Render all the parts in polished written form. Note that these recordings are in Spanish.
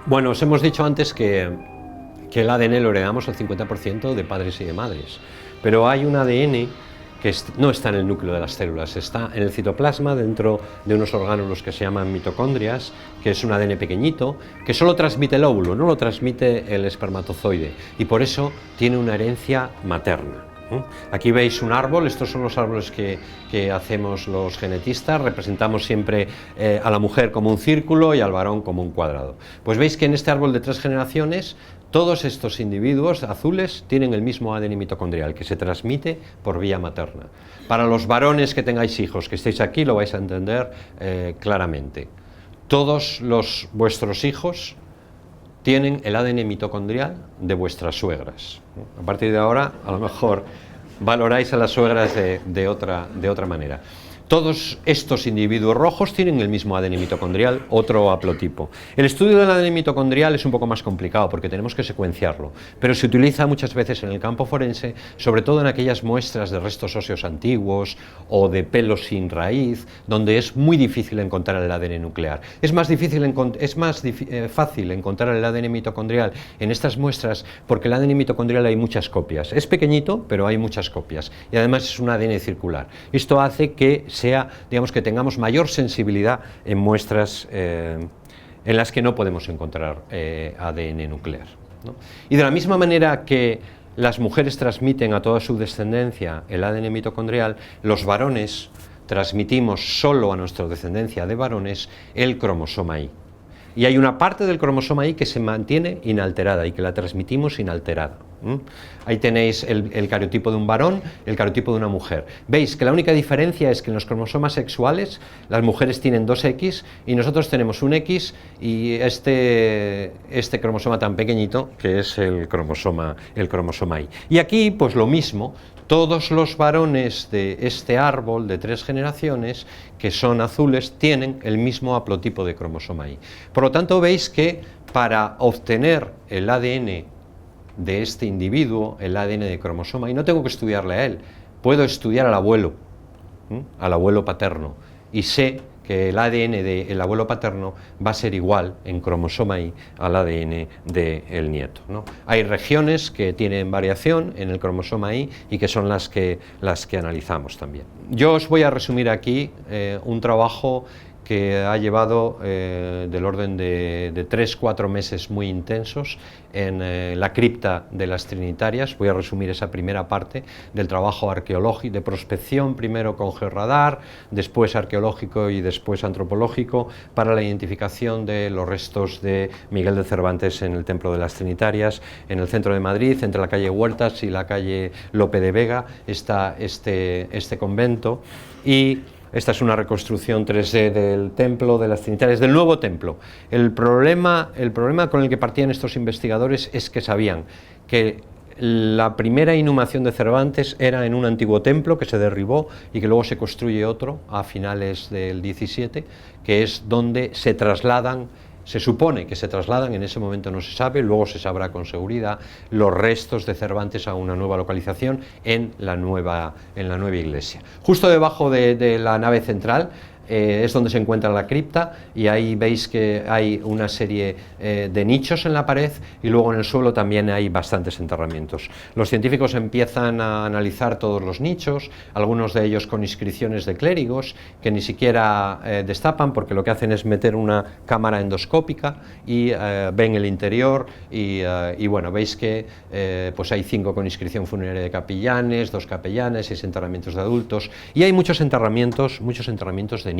Bueno, os hemos dicho antes que el ADN lo heredamos al 50% de padres y de madres, pero hay un ADN que no está en el núcleo de las células, está en el citoplasma, dentro de unos orgánulos que se llaman mitocondrias, que es un ADN pequeñito, que solo transmite el óvulo, no lo transmite el espermatozoide, y por eso tiene una herencia materna. Aquí veis un árbol, estos son los árboles que hacemos los genetistas, representamos siempre a la mujer como un círculo y al varón como un cuadrado. Pues veis que en este árbol de 3 generaciones, todos estos individuos azules tienen el mismo ADN mitocondrial, que se transmite por vía materna. Para los varones que tengáis hijos, que estéis aquí, lo vais a entender claramente. Todos vuestros hijos tienen el ADN mitocondrial de vuestras suegras. A partir de ahora, a lo mejor valoráis a las suegras de otra manera. Todos estos individuos rojos tienen el mismo ADN mitocondrial, otro haplotipo. El estudio del ADN mitocondrial es un poco más complicado porque tenemos que secuenciarlo, pero se utiliza muchas veces en el campo forense, sobre todo en aquellas muestras de restos óseos antiguos o de pelos sin raíz, donde es muy difícil encontrar el ADN nuclear. Es más fácil encontrar el ADN mitocondrial en estas muestras porque el ADN mitocondrial hay muchas copias. Es pequeñito, pero hay muchas copias y además es un ADN circular. Esto hace que digamos que tengamos mayor sensibilidad en muestras en las que no podemos encontrar ADN nuclear, ¿no? Y de la misma manera que las mujeres transmiten a toda su descendencia el ADN mitocondrial, los varones transmitimos solo a nuestra descendencia de varones el cromosoma Y. Y hay una parte del cromosoma Y que se mantiene inalterada y que la transmitimos inalterada. Ahí tenéis el cariotipo de un varón, el cariotipo de una mujer. Veis que la única diferencia es que en los cromosomas sexuales las mujeres tienen 2X y nosotros tenemos un X y este cromosoma tan pequeñito que es el cromosoma Y. Y aquí pues lo mismo, todos los varones de este árbol de 3 generaciones que son azules tienen el mismo haplotipo de cromosoma Y. Por lo tanto veis que para obtener el ADN de este individuo, el ADN de cromosoma Y, no tengo que estudiarle a él, puedo estudiar al abuelo paterno, y sé que el ADN del abuelo paterno va a ser igual en cromosoma Y al ADN del nieto, ¿no? Hay regiones que tienen variación en el cromosoma Y y que son las que analizamos también. Yo os voy a resumir aquí un trabajo que ha llevado del orden de 3-4 meses muy intensos en la cripta de las Trinitarias. Voy a resumir esa primera parte del trabajo arqueológico, de prospección, primero con georradar, después arqueológico y después antropológico, para la identificación de los restos de Miguel de Cervantes en el Templo de las Trinitarias, en el centro de Madrid, entre la calle Huertas y la calle Lope de Vega, está este convento, y esta es una reconstrucción 3D del templo de las Trinitarias, del nuevo templo. El problema con el que partían estos investigadores es que sabían que la primera inhumación de Cervantes era en un antiguo templo que se derribó y que luego se construye otro a finales del 17, que es donde se trasladan. Se supone que se trasladan, en ese momento no se sabe, luego se sabrá con seguridad, los restos de Cervantes a una nueva localización en la nueva iglesia. Justo debajo de la nave central es donde se encuentra la cripta, y ahí veis que hay una serie de nichos en la pared y luego en el suelo también hay bastantes enterramientos. Los científicos empiezan a analizar todos los nichos, algunos de ellos con inscripciones de clérigos que ni siquiera destapan, porque lo que hacen es meter una cámara endoscópica y ven el interior y bueno, veis que pues hay 5 con inscripción funeraria de capellanes, 2 capellanes, 6 enterramientos de adultos, y hay muchos enterramientos de niños.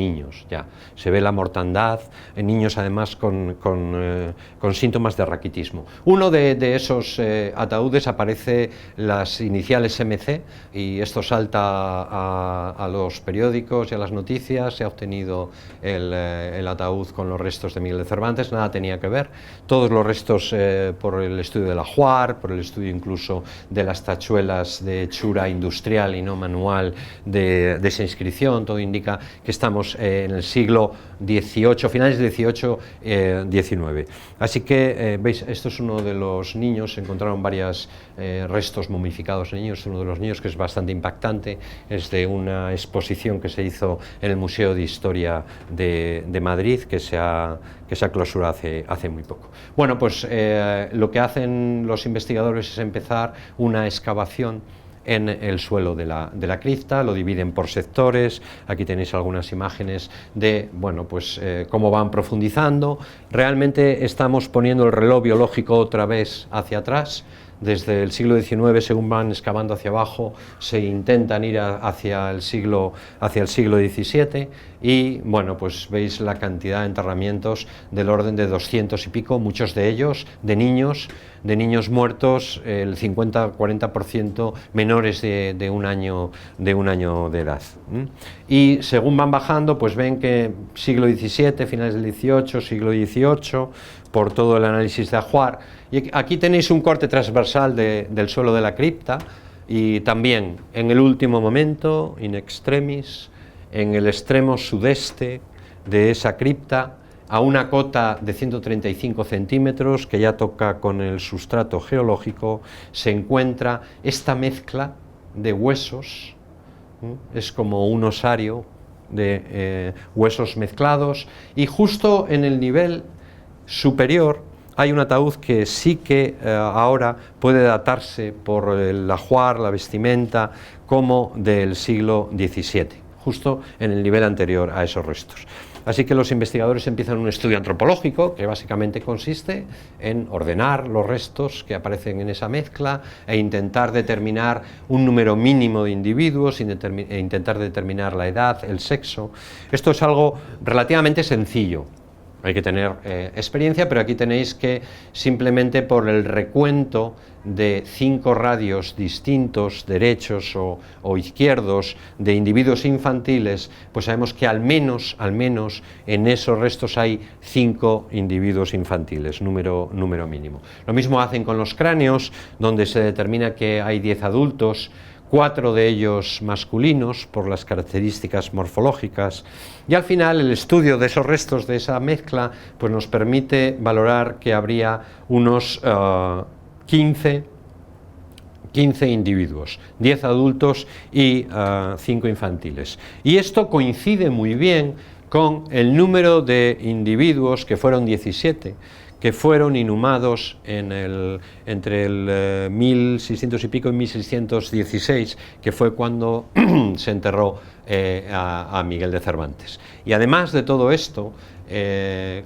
Ya se ve la mortandad en niños, además con síntomas de raquitismo. Uno de esos ataúdes aparece las iniciales MC, y esto salta a los periódicos y a las noticias. Se ha obtenido el ataúd con los restos de Miguel de Cervantes, nada tenía que ver. Todos los restos por el estudio de la Juar, por el estudio incluso de las tachuelas de hechura industrial y no manual de esa inscripción, todo indica que estamos en el siglo XVIII, finales del XVIII, XIX. Así que, veis, esto es uno de los niños, se encontraron varios restos momificados de niños, uno de los niños que es bastante impactante, es de una exposición que se hizo en el Museo de Historia de Madrid, que se ha clausurado hace muy poco. Bueno, pues lo que hacen los investigadores es empezar una excavación en el suelo de la cripta, lo dividen por sectores. Aquí tenéis algunas imágenes de, bueno, pues cómo van profundizando. Realmente estamos poniendo el reloj biológico otra vez hacia atrás. Desde el siglo XIX, según van excavando hacia abajo, se intentan ir hacia el siglo XVII y, bueno, pues veis la cantidad de enterramientos del orden de 200 y pico, muchos de ellos de niños muertos, el 50-40% menores de un año de edad. Y según van bajando, pues ven que siglo XVII, finales del XVIII, siglo XVIII, por todo el análisis de ajuar. Y aquí tenéis un corte transversal del suelo de la cripta, y también en el último momento, in extremis, en el extremo sudeste de esa cripta, a una cota de 135 centímetros, que ya toca con el sustrato geológico, se encuentra esta mezcla de huesos, es como un osario de huesos mezclados, y justo en el nivel superior hay un ataúd que sí que ahora puede datarse por el ajuar, la vestimenta, como del siglo XVII, justo en el nivel anterior a esos restos. Así que los investigadores empiezan un estudio antropológico que básicamente consiste en ordenar los restos que aparecen en esa mezcla e intentar determinar un número mínimo de individuos e intentar determinar la edad, el sexo. Esto es algo relativamente sencillo. Hay que tener experiencia, pero aquí tenéis que simplemente por el recuento de 5 radios distintos, derechos o izquierdos, de individuos infantiles, pues sabemos que al menos en esos restos hay 5 individuos infantiles, número mínimo. Lo mismo hacen con los cráneos, donde se determina que hay 10 adultos, 4 de ellos masculinos por las características morfológicas, y al final el estudio de esos restos, de esa mezcla, pues nos permite valorar que habría unos 15 individuos, 10 adultos y 5 infantiles. Y esto coincide muy bien con el número de individuos, que fueron 17, que fueron inhumados entre el 1600 y pico y 1616, que fue cuando se enterró a Miguel de Cervantes. Y además de todo esto,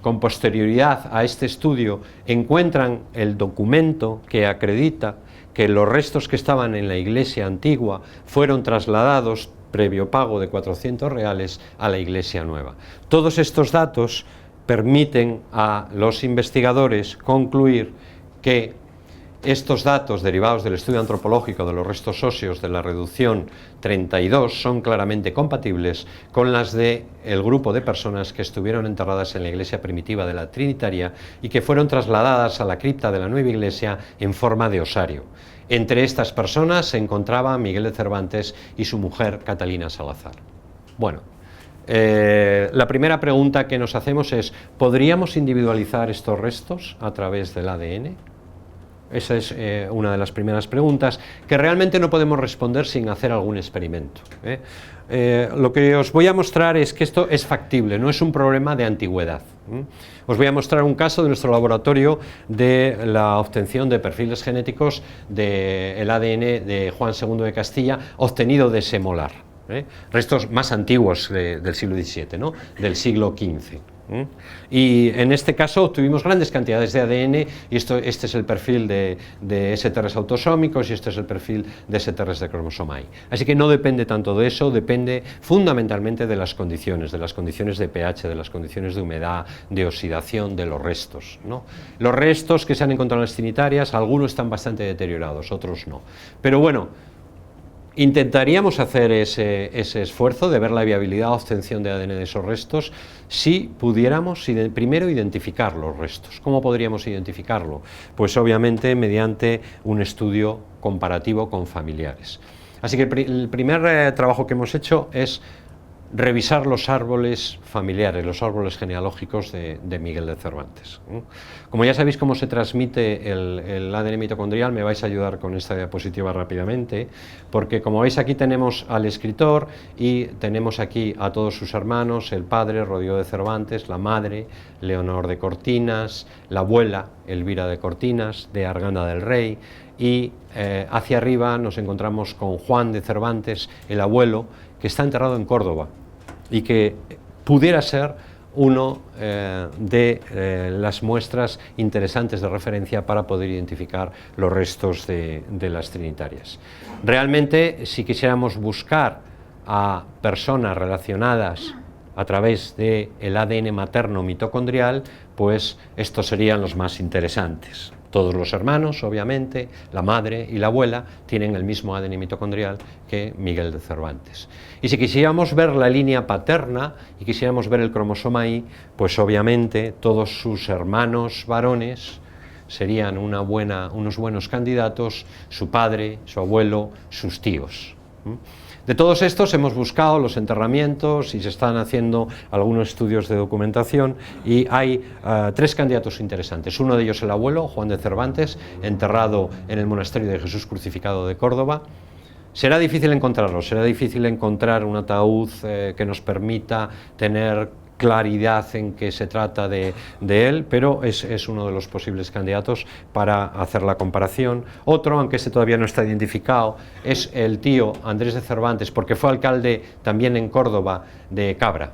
con posterioridad a este estudio, encuentran el documento que acredita que los restos que estaban en la iglesia antigua fueron trasladados, previo pago de 400 reales, a la iglesia nueva. Todos estos datos permiten a los investigadores concluir que estos datos derivados del estudio antropológico de los restos óseos de la reducción 32 son claramente compatibles con las del grupo de personas que estuvieron enterradas en la iglesia primitiva de la Trinitaria y que fueron trasladadas a la cripta de la nueva iglesia en forma de osario. Entre estas personas se encontraba Miguel de Cervantes y su mujer Catalina Salazar. Bueno, la primera pregunta que nos hacemos es: ¿podríamos individualizar estos restos a través del ADN? Esa es una de las primeras preguntas que realmente no podemos responder sin hacer algún experimento. Lo que os voy a mostrar es que esto es factible, no es un problema de antigüedad. Os voy a mostrar un caso de nuestro laboratorio de la obtención de perfiles genéticos del ADN de Juan II de Castilla, obtenido de ese molar. Restos más antiguos del siglo XVII, ¿no? Del siglo XV. Y en este caso obtuvimos grandes cantidades de ADN, y este es el perfil de STRs autosómicos y este es el perfil de STRs de cromosoma Y. Así que no depende tanto de eso, depende fundamentalmente de las condiciones de pH, de las condiciones de humedad, de oxidación de los restos, ¿no? Los restos que se han encontrado en las trinitarias, algunos están bastante deteriorados, otros no. Pero bueno, intentaríamos hacer ese esfuerzo de ver la viabilidad de obtención de ADN de esos restos si pudiéramos primero identificar los restos. ¿Cómo podríamos identificarlo? Pues obviamente mediante un estudio comparativo con familiares. Así que el primer trabajo que hemos hecho es revisar los árboles familiares, los árboles genealógicos de Miguel de Cervantes. Como ya sabéis cómo se transmite el ADN mitocondrial, me vais a ayudar con esta diapositiva rápidamente, porque como veis aquí tenemos al escritor y tenemos aquí a todos sus hermanos, el padre, Rodrigo de Cervantes, la madre, Leonor de Cortinas, la abuela, Elvira de Cortinas, de Arganda del Rey, y hacia arriba nos encontramos con Juan de Cervantes, el abuelo, que está enterrado en Córdoba y que pudiera ser uno de las muestras interesantes de referencia para poder identificar los restos de las trinitarias. Realmente, si quisiéramos buscar a personas relacionadas a través del ADN materno mitocondrial, pues estos serían los más interesantes. Todos los hermanos, obviamente, la madre y la abuela tienen el mismo ADN mitocondrial que Miguel de Cervantes. Y si quisiéramos ver la línea paterna y quisiéramos ver el cromosoma Y, pues obviamente todos sus hermanos varones serían unos buenos candidatos, su padre, su abuelo, sus tíos. De todos estos hemos buscado los enterramientos y se están haciendo algunos estudios de documentación y hay tres candidatos interesantes. Uno de ellos el abuelo, Juan de Cervantes, enterrado en el monasterio de Jesús Crucificado de Córdoba. Será difícil encontrarlo, será difícil encontrar un ataúd que nos permita tener claridad en que se trata de él, pero es uno de los posibles candidatos para hacer la comparación. Otro, aunque este todavía no está identificado, es el tío Andrés de Cervantes, porque fue alcalde también en Córdoba de Cabra,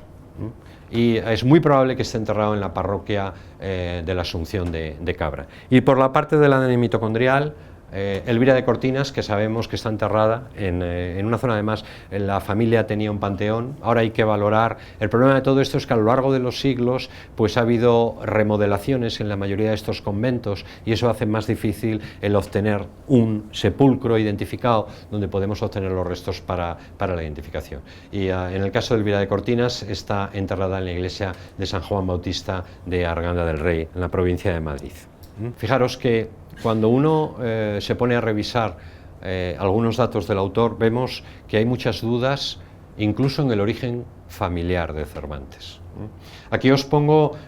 y es muy probable que esté enterrado en la parroquia de la Asunción de Cabra. Y por la parte del ADN mitocondrial, Elvira de Cortinas, que sabemos que está enterrada en una zona, además la familia tenía un panteón. Ahora hay que valorar, el problema de todo esto es que a lo largo de los siglos pues ha habido remodelaciones en la mayoría de estos conventos y eso hace más difícil el obtener un sepulcro identificado donde podemos obtener los restos para la identificación. Y en el caso de Elvira de Cortinas está enterrada en la iglesia de San Juan Bautista de Arganda del Rey, en la provincia de Madrid. Fijaros que cuando uno se pone a revisar algunos datos del autor, vemos que hay muchas dudas, incluso en el origen familiar de Cervantes. Aquí os pongo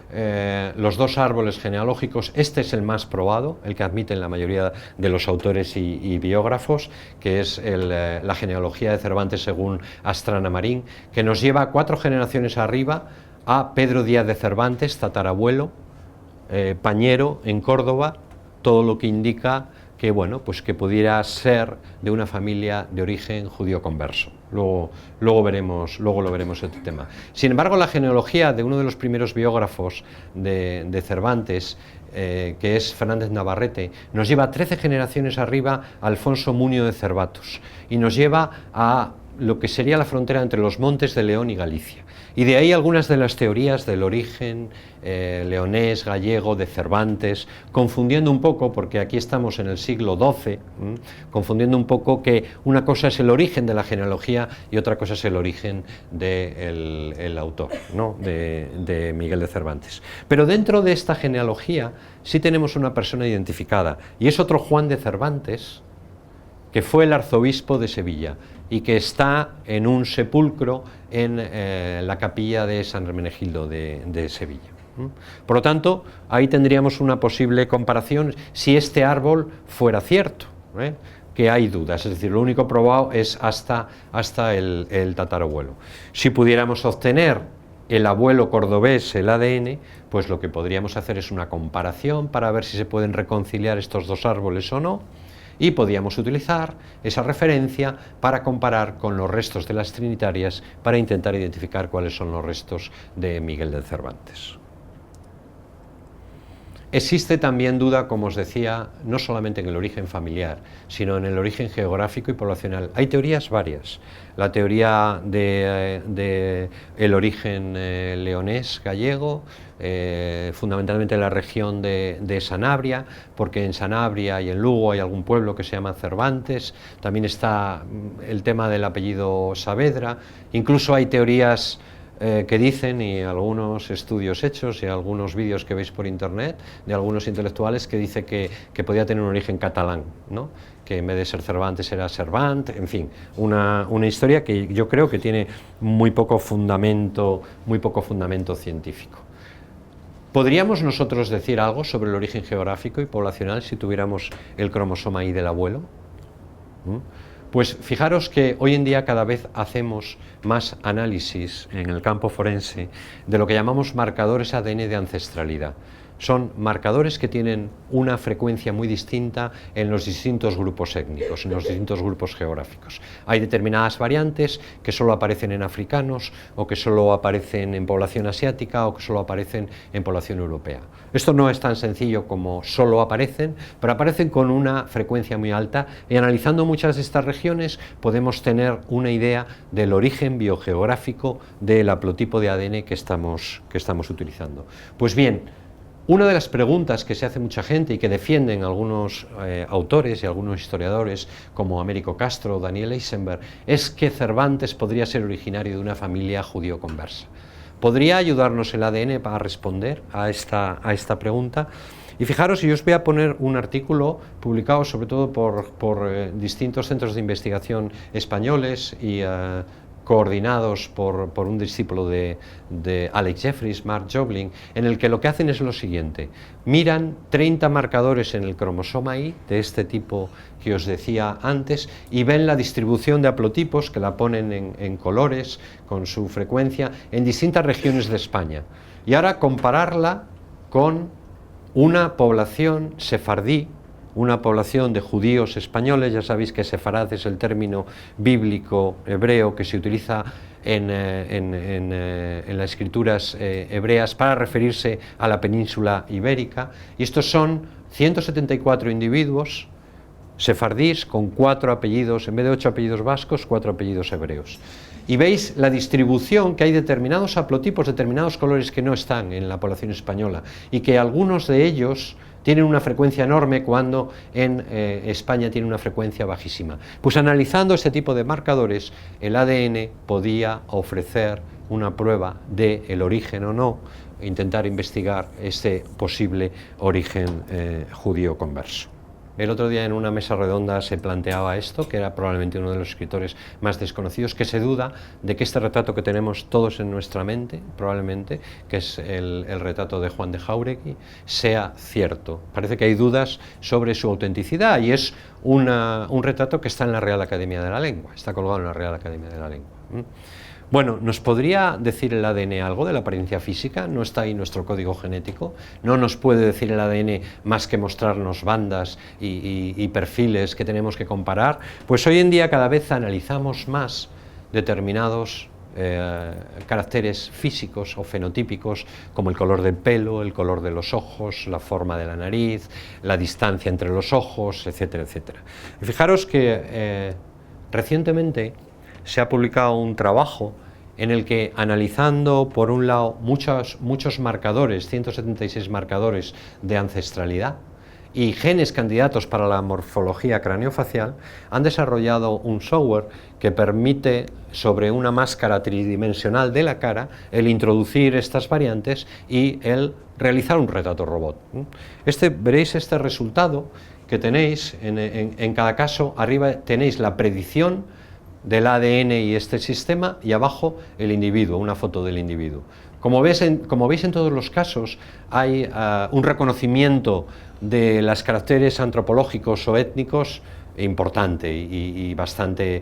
los dos árboles genealógicos. Este es el más probado, el que admiten la mayoría de los autores y biógrafos, que es la genealogía de Cervantes según Astrana Marín, que nos lleva 4 generaciones arriba a Pedro Díaz de Cervantes, tatarabuelo, pañero en Córdoba, todo lo que indica que, bueno, pues que pudiera ser de una familia de origen judío converso. Luego lo veremos este tema. Sin embargo, la genealogía de uno de los primeros biógrafos de Cervantes, que es Fernández Navarrete, nos lleva 13 generaciones arriba a Alfonso Munio de Cervatos y nos lleva a lo que sería la frontera entre los Montes de León y Galicia. Y de ahí algunas de las teorías del origen leonés, gallego, de Cervantes, confundiendo un poco, porque aquí estamos en el siglo XII, confundiendo un poco que una cosa es el origen de la genealogía y otra cosa es el origen del autor, ¿no? de Miguel de Cervantes. Pero dentro de esta genealogía sí tenemos una persona identificada, y es otro Juan de Cervantes, que fue el arzobispo de Sevilla y que está en un sepulcro en la capilla de San Hermenegildo de Sevilla. Por lo tanto, ahí tendríamos una posible comparación si este árbol fuera cierto, que hay dudas, es decir, lo único probado es hasta el tatarabuelo. Si pudiéramos obtener el abuelo cordobés, el ADN, pues lo que podríamos hacer es una comparación para ver si se pueden reconciliar estos dos árboles o no, y podíamos utilizar esa referencia para comparar con los restos de las trinitarias para intentar identificar cuáles son los restos de Miguel de Cervantes. Existe también duda, como os decía, no solamente en el origen familiar, sino en el origen geográfico y poblacional. Hay teorías varias. La teoría de el origen leonés, gallego, fundamentalmente en la región de Sanabria, porque en Sanabria y en Lugo hay algún pueblo que se llama Cervantes. También está el tema del apellido Saavedra. Incluso hay teorías que dicen, y algunos estudios hechos y algunos vídeos que veis por internet de algunos intelectuales que dice que podía tener un origen catalán, ¿no? Que en vez de ser Cervantes era Servant, en fin, una historia que yo creo que tiene muy poco fundamento científico. ¿Podríamos nosotros decir algo sobre el origen geográfico y poblacional si tuviéramos el cromosoma Y del abuelo? Pues fijaros que hoy en día cada vez hacemos más análisis en el campo forense de lo que llamamos marcadores ADN de ancestralidad. Son marcadores que tienen una frecuencia muy distinta en los distintos grupos étnicos, en los distintos grupos geográficos. Hay determinadas variantes que solo aparecen en africanos, o que solo aparecen en población asiática, o que solo aparecen en población europea. Esto no es tan sencillo como solo aparecen, pero aparecen con una frecuencia muy alta, y analizando muchas de estas regiones podemos tener una idea del origen biogeográfico del haplotipo de ADN que estamos utilizando. Pues bien, una de las preguntas que se hace mucha gente y que defienden algunos autores y algunos historiadores como Américo Castro o Daniel Eisenberg es que Cervantes podría ser originario de una familia judío conversa. ¿Podría ayudarnos el ADN para responder a esta pregunta? Y fijaros, yo os voy a poner un artículo publicado sobre todo por distintos centros de investigación españoles y coordinados por un discípulo de Alex Jeffries, Mark Jobling, en el que lo que hacen es lo siguiente: miran 30 marcadores en el cromosoma Y, de este tipo que os decía antes, y ven la distribución de haplotipos, que la ponen en colores, con su frecuencia, en distintas regiones de España. Y ahora compararla con una población sefardí, una población de judíos españoles. Ya sabéis que sefarad es el término bíblico hebreo que se utiliza en las escrituras hebreas para referirse a la península ibérica, y estos son 174 individuos sefardíes con 4 apellidos, en vez de 8 apellidos vascos, 4 apellidos hebreos. Y veis la distribución, que hay determinados haplotipos, determinados colores que no están en la población española, y que algunos de ellos tienen una frecuencia enorme cuando en España tiene una frecuencia bajísima. Pues analizando este tipo de marcadores, el ADN podía ofrecer una prueba del origen o no, intentar investigar este posible origen judío converso. El otro día en una mesa redonda se planteaba esto, que era probablemente uno de los escritores más desconocidos, que se duda de que este retrato que tenemos todos en nuestra mente, probablemente, que es el retrato de Juan de Jáuregui, sea cierto. Parece que hay dudas sobre su autenticidad, y es un retrato que está en la Real Academia de la Lengua, está colgado en la Real Academia de la Lengua. Bueno, ¿nos podría decir el ADN algo de la apariencia física? ¿No está ahí nuestro código genético? ¿No nos puede decir el ADN más que mostrarnos bandas y perfiles que tenemos que comparar? Pues hoy en día cada vez analizamos más determinados caracteres físicos o fenotípicos, como el color del pelo, el color de los ojos, la forma de la nariz, la distancia entre los ojos, etcétera, etcétera. Y fijaros que recientemente se ha publicado un trabajo en el que, analizando por un lado muchos marcadores, 176 marcadores de ancestralidad y genes candidatos para la morfología craneofacial, han desarrollado un software que permite, sobre una máscara tridimensional de la cara, el introducir estas variantes y el realizar un retrato robot. Veréis este resultado que tenéis en cada caso. Arriba tenéis la predicción del ADN y este sistema, y abajo el individuo, una foto del individuo. Como veis en todos los casos, hay un reconocimiento de los caracteres antropológicos o étnicos importante y bastante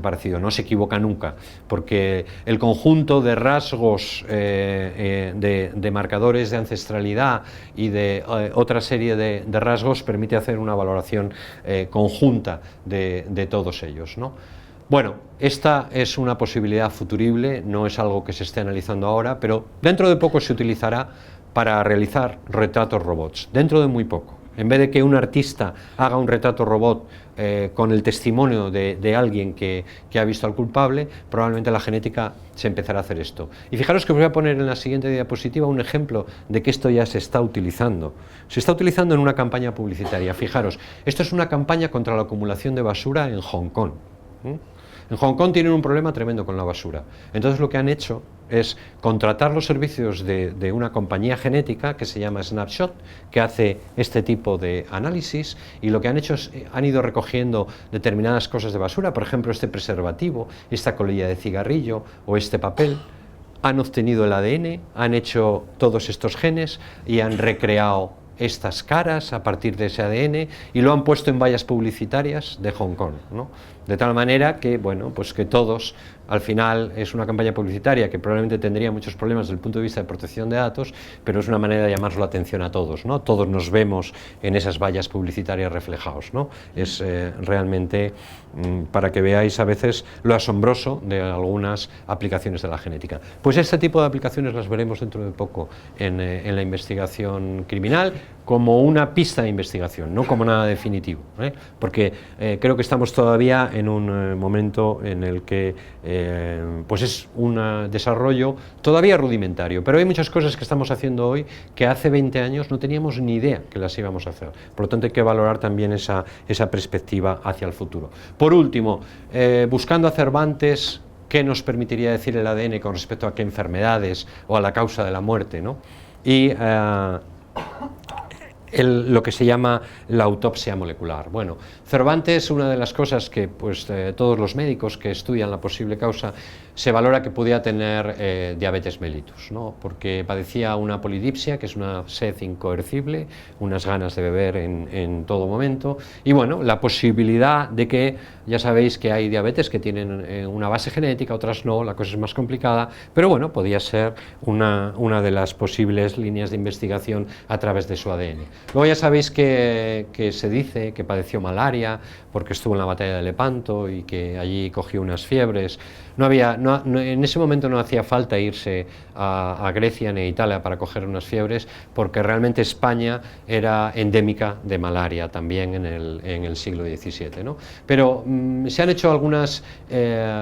parecido. No se equivoca nunca, porque el conjunto de rasgos de marcadores de ancestralidad y de otra serie de rasgos permite hacer una valoración conjunta de todos ellos, ¿no? Bueno, esta es una posibilidad futurible, no es algo que se esté analizando ahora, pero dentro de poco se utilizará para realizar retratos robots, dentro de muy poco. En vez de que un artista haga un retrato robot con el testimonio de alguien que ha visto al culpable, probablemente la genética se empezará a hacer esto. Y fijaros que os voy a poner en la siguiente diapositiva un ejemplo de que esto ya se está utilizando. Se está utilizando en una campaña publicitaria. Fijaros, esto es una campaña contra la acumulación de basura en Hong Kong. En Hong Kong tienen un problema tremendo con la basura. Entonces lo que han hecho es contratar los servicios de una compañía genética que se llama Snapshot, que hace este tipo de análisis, y lo que han hecho es, han ido recogiendo determinadas cosas de basura, por ejemplo este preservativo, esta colilla de cigarrillo o este papel, han obtenido el ADN, han hecho todos estos genes y han recreado estas caras a partir de ese ADN y lo han puesto en vallas publicitarias de Hong Kong, ¿no? De tal manera que, bueno, pues que todos, al final es una campaña publicitaria que probablemente tendría muchos problemas desde el punto de vista de protección de datos, pero es una manera de llamar la atención a todos, ¿no? Todos nos vemos en esas vallas publicitarias reflejados, ¿no? Es realmente para que veáis a veces lo asombroso de algunas aplicaciones de la genética. Pues este tipo de aplicaciones las veremos dentro de poco en la investigación criminal, como una pista de investigación, no como nada definitivo, porque creo que estamos todavía en un momento en el que pues es un desarrollo todavía rudimentario, pero hay muchas cosas que estamos haciendo hoy que hace 20 años no teníamos ni idea que las íbamos a hacer, por lo tanto hay que valorar también esa perspectiva hacia el futuro. Por último, buscando a Cervantes, ¿qué nos permitiría decir el ADN con respecto a qué enfermedades o a la causa de la muerte, ¿no? Y lo que se llama la autopsia molecular. Bueno, Cervantes, una de las cosas que pues, todos los médicos que estudian la posible causa se valora que podía tener diabetes mellitus, ¿no? Porque padecía una polidipsia, que es una sed incoercible, unas ganas de beber en todo momento, y bueno, la posibilidad de que, ya sabéis que hay diabetes que tienen una base genética, otras no, la cosa es más complicada, pero bueno, podía ser una de las posibles líneas de investigación a través de su ADN. Luego ya sabéis que se dice que padeció malaria porque estuvo en la batalla de Lepanto y que allí cogió unas fiebres. En ese momento no hacía falta irse a Grecia ni a Italia para coger unas fiebres, porque realmente España era endémica de malaria también en el siglo XVII, ¿no? Pero se han hecho algunas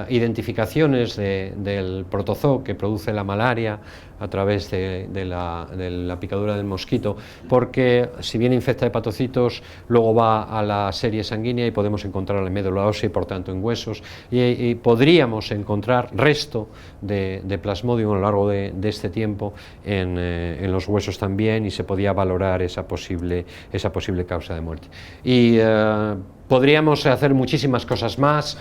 identificaciones del protozoo que produce la malaria a través de la picadura del mosquito, porque si bien infecta hepatocitos, luego va a la serie sanguínea y podemos encontrarla en médula ósea y por tanto en huesos, y podríamos encontrar resto de Plasmodium a lo largo de este tiempo en los huesos también, y se podía valorar esa posible causa de muerte. Y podríamos hacer muchísimas cosas más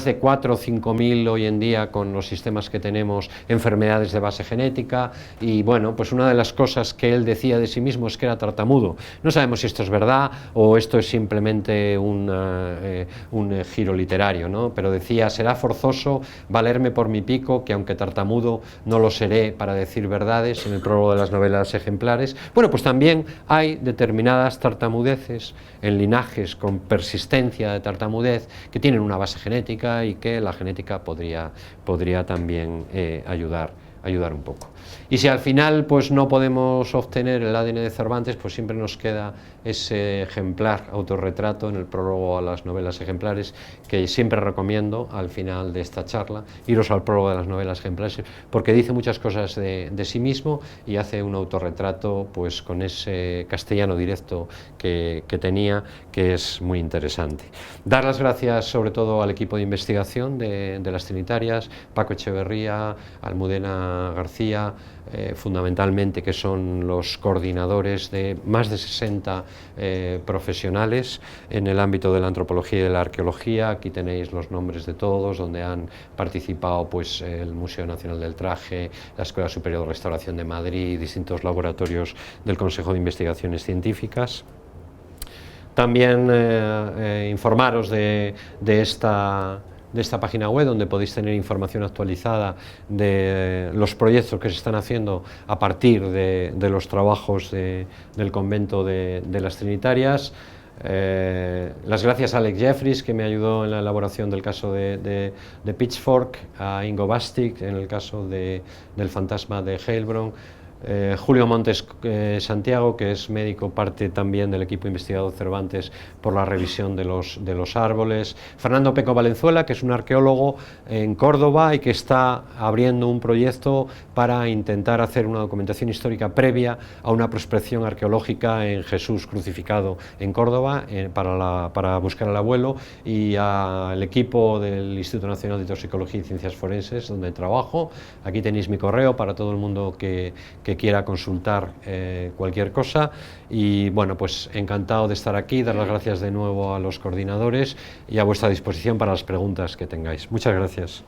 de 4 o 5 mil hoy en día con los sistemas que tenemos, enfermedades de base genética, y bueno, pues una de las cosas que él decía de sí mismo es que era tartamudo. No sabemos si esto es verdad o esto es simplemente un giro literario, ¿no? Pero decía, será forzoso valerme por mi pico, que aunque tartamudo no lo seré para decir verdades, en el prólogo de las novelas ejemplares. Bueno, pues también hay determinadas tartamudeces en linajes con persistencia de tartamudez que tienen una base genética y que la genética podría también ayudar un poco. Y si al final pues no podemos obtener el ADN de Cervantes, pues siempre nos queda ese ejemplar autorretrato en el prólogo a las novelas ejemplares, que siempre recomiendo al final de esta charla, iros al prólogo de las novelas ejemplares, porque dice muchas cosas de sí mismo y hace un autorretrato pues con ese castellano directo que tenía, que es muy interesante. Dar las gracias sobre todo al equipo de investigación de las Trinitarias, Paco Echeverría, Almudena García, fundamentalmente, que son los coordinadores de más de 60 profesionales en el ámbito de la antropología y de la arqueología. Aquí tenéis los nombres de todos, donde han participado pues el Museo Nacional del Traje, la Escuela Superior de Restauración de Madrid, distintos laboratorios del Consejo de Investigaciones Científicas. También informaros de esta página web, donde podéis tener información actualizada de los proyectos que se están haciendo a partir de los trabajos del convento de las Trinitarias. Las gracias a Alex Jeffries, que me ayudó en la elaboración del caso de Pitchfork, a Ingo Bastic en el caso del fantasma de Heilbronn, Julio Montes Santiago, que es médico, parte también del equipo investigador Cervantes por la revisión de los árboles, Fernando Peco Valenzuela, que es un arqueólogo en Córdoba y que está abriendo un proyecto para intentar hacer una documentación histórica previa a una prospección arqueológica en Jesús crucificado en Córdoba para buscar al abuelo, y al equipo del Instituto Nacional de Toxicología y Ciencias Forenses, donde trabajo. Aquí tenéis mi correo para todo el mundo que quiera consultar cualquier cosa, y bueno, pues encantado de estar aquí, dar las gracias de nuevo a los coordinadores y a vuestra disposición para las preguntas que tengáis. Muchas gracias.